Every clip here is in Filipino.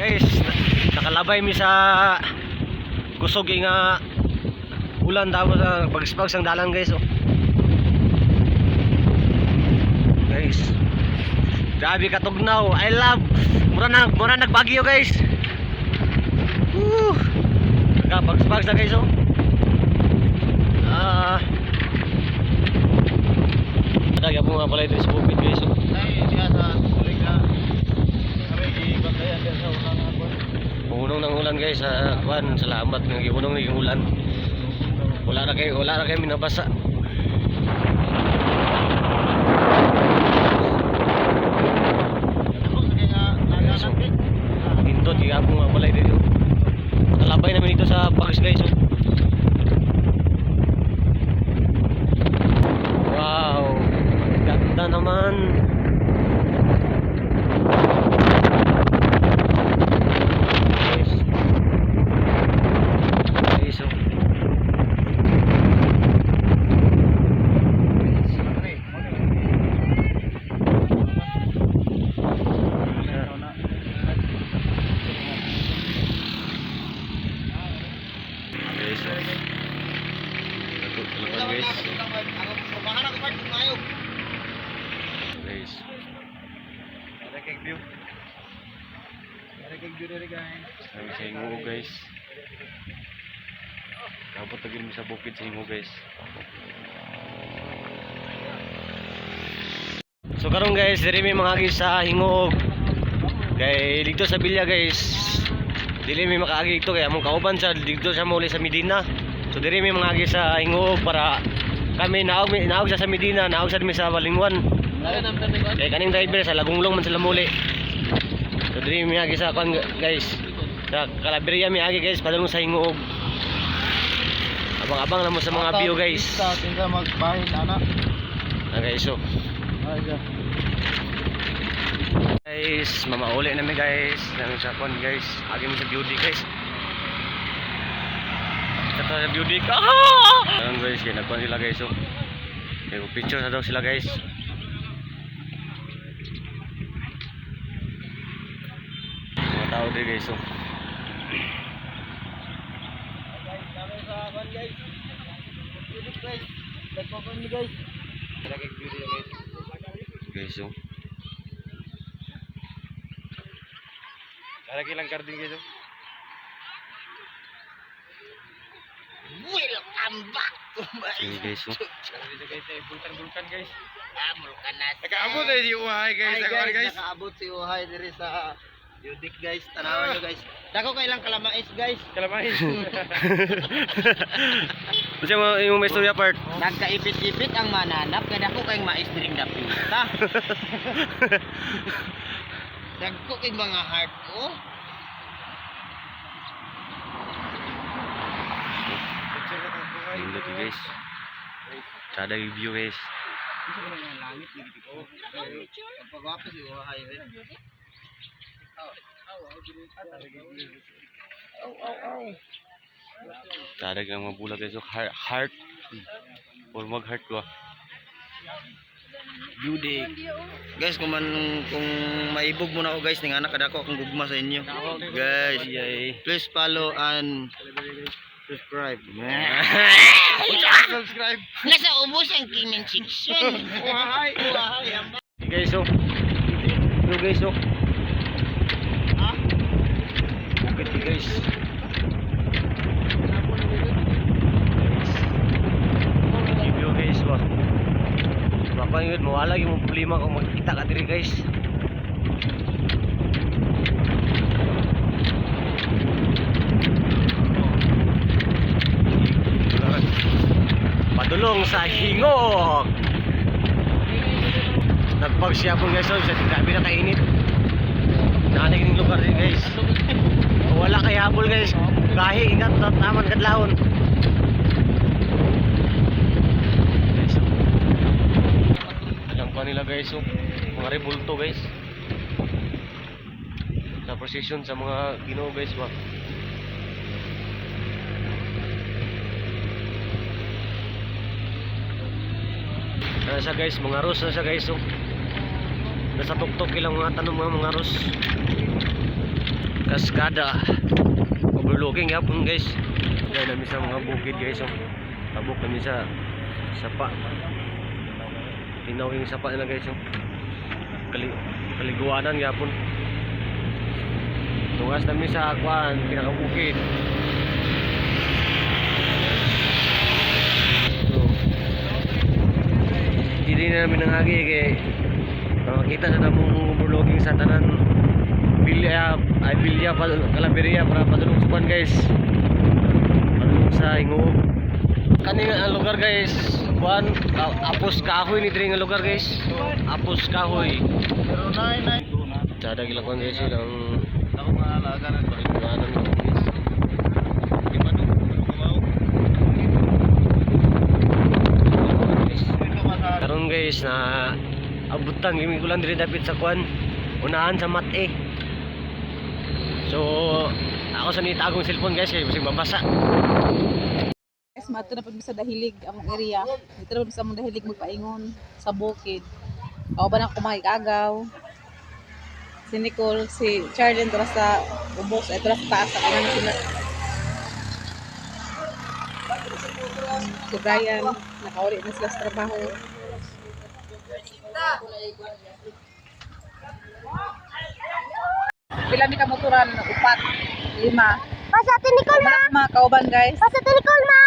guys, nakalabay mi sa kusog nga ulan tapos pagspags ang dalan guys oh. Guys, grabe katugnaw. I love mura nagbagyo guys. Pagspags na guys oh. Ada mo nga pala ito sa bukid guys oh. Unong ng ulan guys sa kuan, salamat ng unong ng ulan. Wala na kayo minabasa. Indot kaya ako nga pala dito. Talabay namin dito sa bags guys oh. Wow, ganda naman. Sa Hingo guys. Kapot tagil mo sa bukid sa Hingo guys. So karon guys, diri may mga agi sa Hingo. Kay dito sa Bilya guys. Dili may makaagi ito kaya among kauban sa dito sa muli sa Medina. So diri may mga agi sa Hingo para kami naog sa Medina, naog sa sa Balingwan. Kay kaning driver sa Lagunglong man sila muli. So diri may agi sa kan guys. Sa Calabria may agi guys, padulong sa Hingo. Abang-abang na mo sa mga view guys. Sa tinga magbahin ana. Guys so. Guys, mamauli namin guys. Namin sa kon guys. Agi mo sa beauty guys. Sa beauty ka. Ayan guys, kaya nagkuhan sila guys so. Kaya picture na daw sila guys. Mga tao din guys so. Guys so. Lagi lang karding guys so. Welcome back to my Sige guys so. Bulkan guys. Bulkan na. Nakaabot na si Uhay guys. Guys. Nakaabot si Uhay diri sa Yudik guys. Tanawan nyo guys. Dako kay lang kalamais guys. Kalamay. Kasi yung may storya part. Nagkaipit-ipit ang mananap kada ko kay mais diring dapita. Dagko kay mga heart ko. Lindo to guys. Sada review guys. Langit dito ko. Pagwapo si Uhay. Sada lang mga bulag guys. Heart. Or mag heart ko. Yudik. Guys, kung maibog mo na ako guys, ning anak kadako akong gugma sa inyo. Guys, please follow and subscribe. Subscribe. Nasa ubos ang comment section. Uhay. Guys so. Yo guys so. Ha? Bukit guys. Review guys wa. Baka yun, mawala yung problema kung magkita ka diri guys. Padulong sa Hingo. Nagpagsiyapon guys, so grabe na kainit. Nakanig ng lugar din guys. Wala kay habol guys. Kahi ingat taman kadlawon. Guys. Alam pa nila guys, so mga rebulto guys. Sa procession sa mga Ginoo guys, wa. Nasa guys, mga ros na siya guys so. Nasa tuktok ilang mga tanong mga ros. Kaskada. Overlooking yapon guys. Dahil namin sa mga bukid guys. Oh. Tabok kami sa sapa. Tinaw yung sapa nila guys. Oh. Kaliguanan yapon. Tungas namin sa akuan, pinakabukid. So, hindi na namin nangagi kay makita na namong overlooking sa tanan bilya Calaveria para padulong sa kuan guys. Padulong sa Hingoog. Kani nga ang lugar guys, kuan Apos Kahoy ni diri nga lugar guys. Apos Kahoy. 0992 Sada gila kuan guys ilang ako maalaga na to. kuanan ko guys. Di ba nung kumaw? Karon guys na abutan gimi ko lang diri dapit sa kuan unahan sa mate. So ako sa nitagong cellphone guys kay bisig mabasa. Guys, mato na pag sa dahilig among area. Dito na sa among dahilig magpaingon sa bukid. Ako ba na kumakagaw? Si Nicole, si Charlene tara sa ubos, ay tara sa taas sa kanan sila. Si Brian, nakauli na sila sa trabaho. Pila mi kamotoran, 4, 5. Pasa ti Nicole ma. Mga kauban guys. Pasa ti Nicole ma.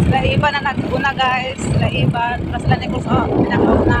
Sila iba na nag-una guys. Sila iba. Tapos sila Nicole sa pinakauna.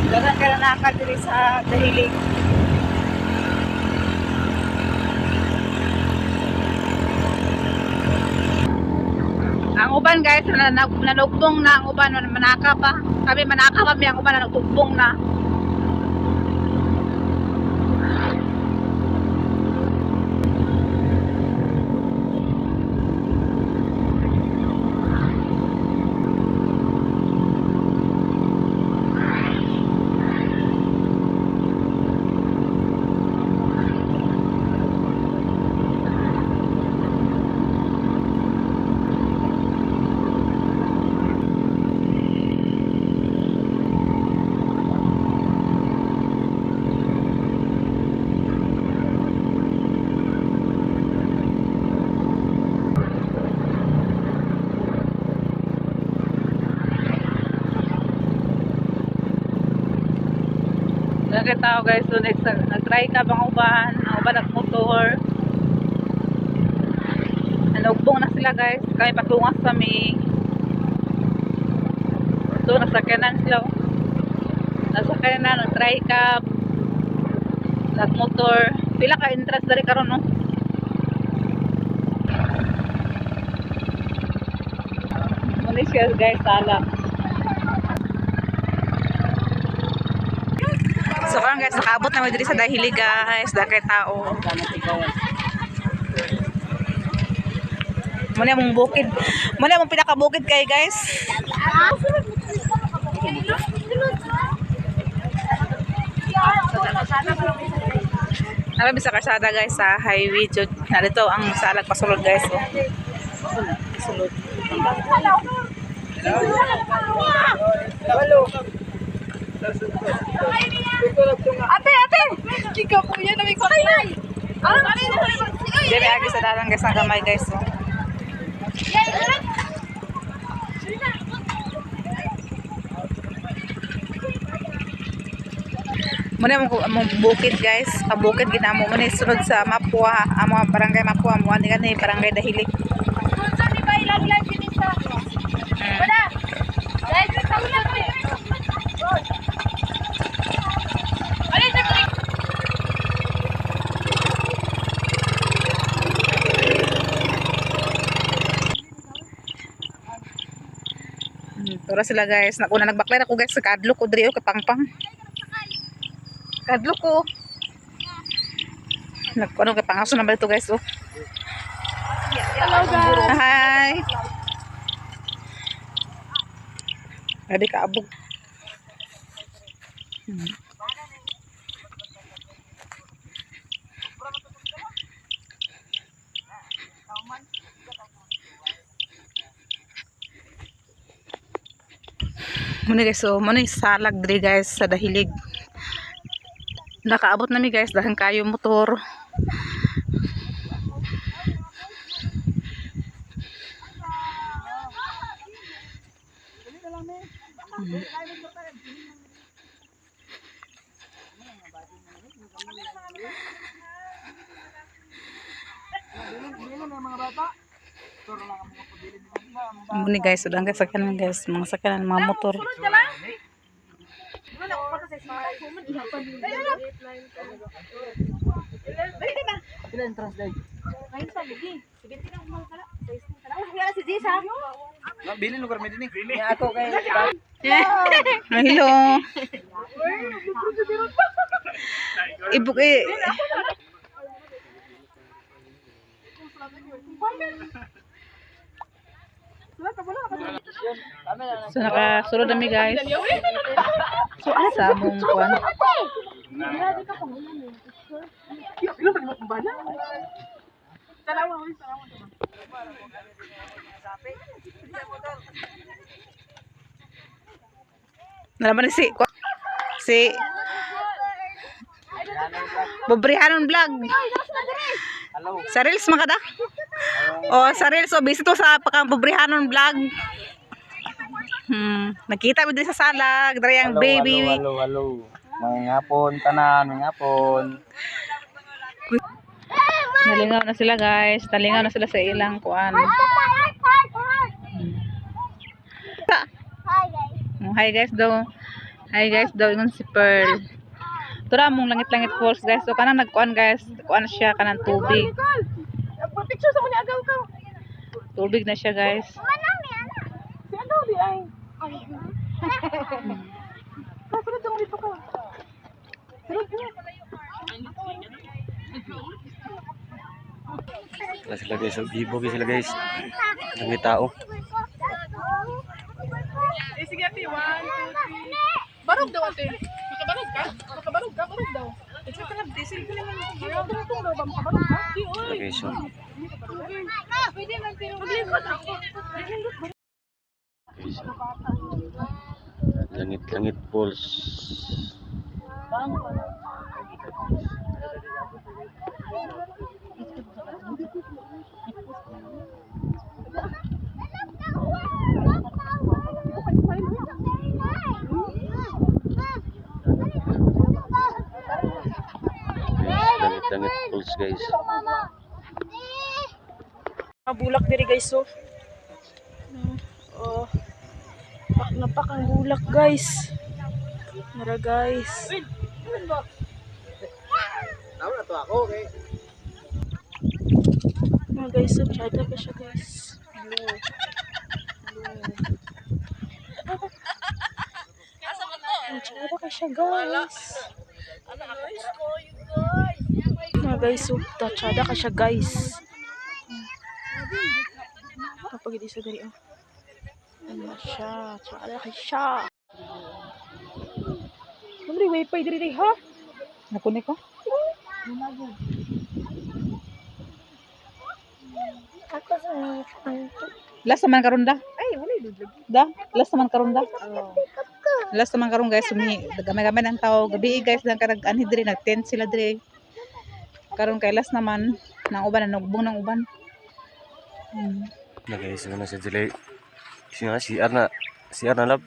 Dagan ka na nakakadiri sa dahilig. Ang uban guys, nanugbong na ang uban, manaka pa. Kami manaka kami, ang uban nanugbong na. Nagkita tao guys, so nag-try ka bang uban, ang uban nag-motor. Nanugbong na sila guys, kami patungas kami. So nasakyanan sila. Nasakyanan na, nag-try ka, nag-motor. Pila ka interest dari karon no? Muna siya guys, sala. So karon guys, nakaabot na diri sa dahilig guys, dagkay tao. Muna mong bukid. Muna mong pinakabukid kay guys. Narabi sa karsada guys sa highway jud. Narito ang salag pasulod guys. Oh. Sulod. Ate! Kika po yan namin kulay. Dere agi sa dalan guys ang gamay guys. Oh. Muna mo bukid guys, kabukid ginamo mo ni sunod sa Mapua, amo barangay Mapua mo ani kanay barangay Dahilig. Tura sila guys, nakuna nagbakler ako guys sa kadlo ko diri o kapangpang. Kadlo ko. Nagkuno kay pangaso na ba ito guys oh. Hello guys. Hi. Grabe ka abog. Muna guys, so muna salag diri guys sa Dahilig. Nakaabot nami guys dahil kayo motor. Muni guys, sudah ang sakanan guys, mga sakanan, mga motor. Hello. Ibu So nakasulod nami guys. So sa mong kuan. Nalaman si Bobrihanon vlog. Sa Reels makada? O sa Reels o bisito sa pakang Bobrihanon vlog. Nakita mo din sa salag, dari ang baby. Halo. Mga hapon tanan, mga hapon. Nalingaw na sila guys, nalingaw na sila sa ilang kuan. Hi guys daw. Hi guys daw ingon si Pearl. Tura mong langit-langit falls guys. So kanang nagkuan guys, kuan siya kanang tubig. Picture sa mo ni agaw ka. Tubig na siya guys. Si agaw di ay. Kasunod mo dito ka. Sila guys, so gibo sila guys. Dami tao. Sige ate, 1, 2, 3. Barog daw ate. Makabarog ka? Makabarog ka? Barog daw. Ito ka lang, diesel ko naman. Ito daw ba makabarog ka? Sila guys, so. Pwede man pero maglingkod ako. Guys, so. Langit-langit falls. Langit falls guys. Bulak diri guys so. Napak ang bulak guys. Mara guys. Nauna to ako okay. Mga guys so chada ka siya guys. Chada ka siya guys. Mga guys so chada ka siya guys. Kapag hindi sa dari oh. Ano siya? Tsaka ka siya. Ano wifi diri ha? Nakunik ko? Ako sa mga Last naman karon da. Ay, wala da. Last naman karon da. Last naman karon guys, gamay-gamay ng tao. Gabi guys lang karag anhi diri nag-tent sila diri. Karon kay last naman nang uban nanugbong ng uban. Na guys, ano na sa delay. CR na. CR na lab.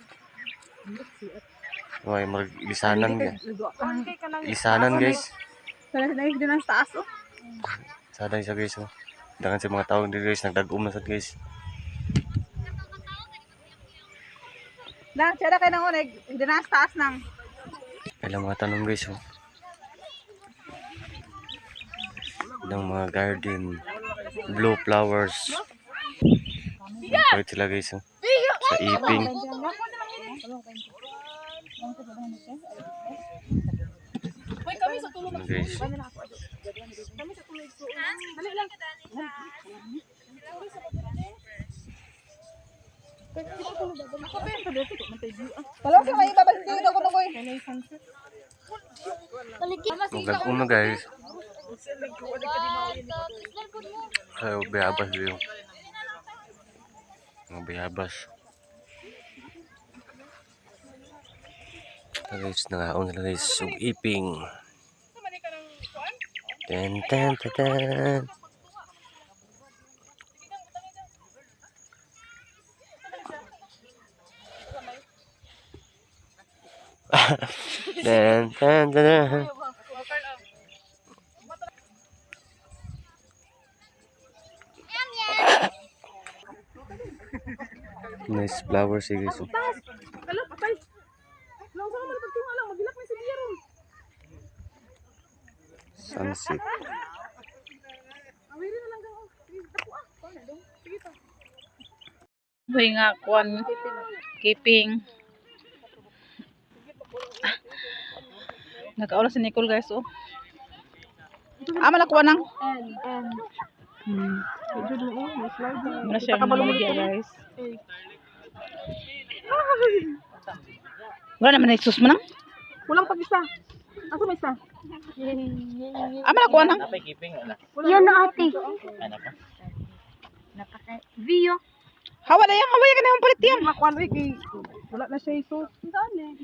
Ay, mag-lisanan guys. Lisanan guys. Sana din ang taas oh. Sada siya guys. Oh. Dangan sa mga tao dito guys, nagdagom na sad guys. Nang siya kay nang uneg, hindi na sa taas nang. Ilang mga tanong guys. Oh. Ilang mga garden. Blue flowers. Pwede sila guys. Oh. Sa iping. Ano guys. Wala sa may babas hindi ko nukoy. Magdagom na guys. Ay, bayabas yun. Mga bayabas. Guys, nangaon nila guys. Sug-iping. Ten, ten, ten, ten. Ten, ten, ten, ten. Nice flowers eh guys. Kalo patay. Lang sa man pagtunga lang magilak ni si Biron. Sunset. Awiri na lang daw. Dako ah. Kuan na dong. Sige to. Hoy nga kuan keeping. Nag-aula si Nicole guys oh. Ama na kuan nang. Muna siya maligya guys. Wala naman na isus mo nang? Walang pag-isa. Ako may isa. Ama na kuha nang? Yan na ate. Vio. Hawa na yan. Hawa yan ka na yung palit yan. Makuha na wala na siya isus. Saan eh?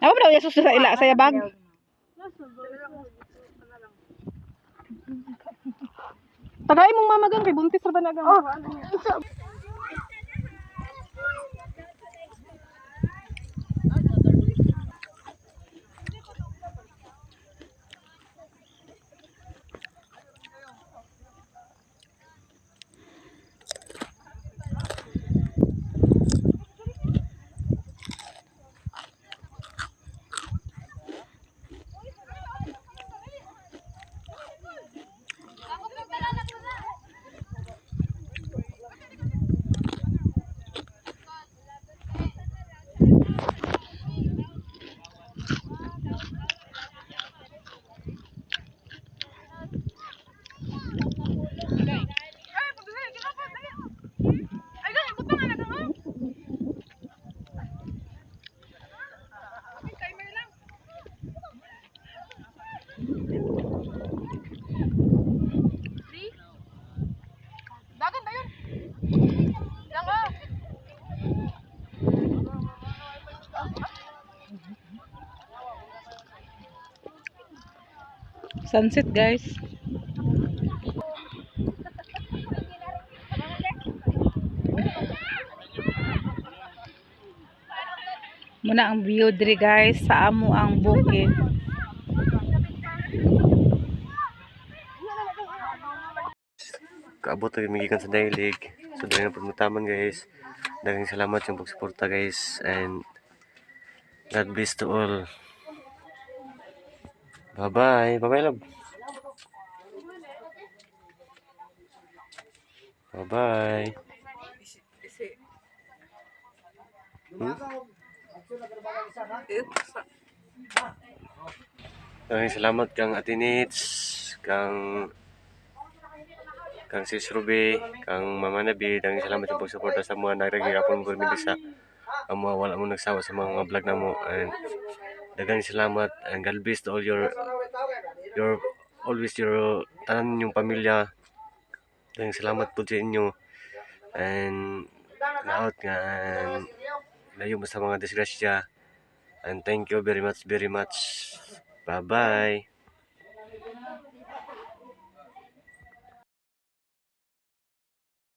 Hawa ba daw isus sa ila sa yabag? Tagay mong mamagang kay buntis ra ba nagang? Oh. Sunset guys. Muna ang view diri guys sa amo ang bukid. Kaabot na migikan sa Dailig. So dahil na pagmutaman guys. Daghang salamat yung pagsuporta guys. And God bless to all. Bye-bye. Bye-bye love. Bye-bye. Daghang salamat kang Atinits, kang Sis Ruby, kang Mama Nabi. Daghang salamat yung pagsuporta sa mga nagragirapon ko rin sa ang mga wala mo nagsawa sa mga vlog na mo. And daghang salamat and God bless to all your always your tanan yung pamilya. Daghang salamat po sa inyo. And laot nga layo mo sa mga disgrasya. And thank you very much, very much. Bye-bye.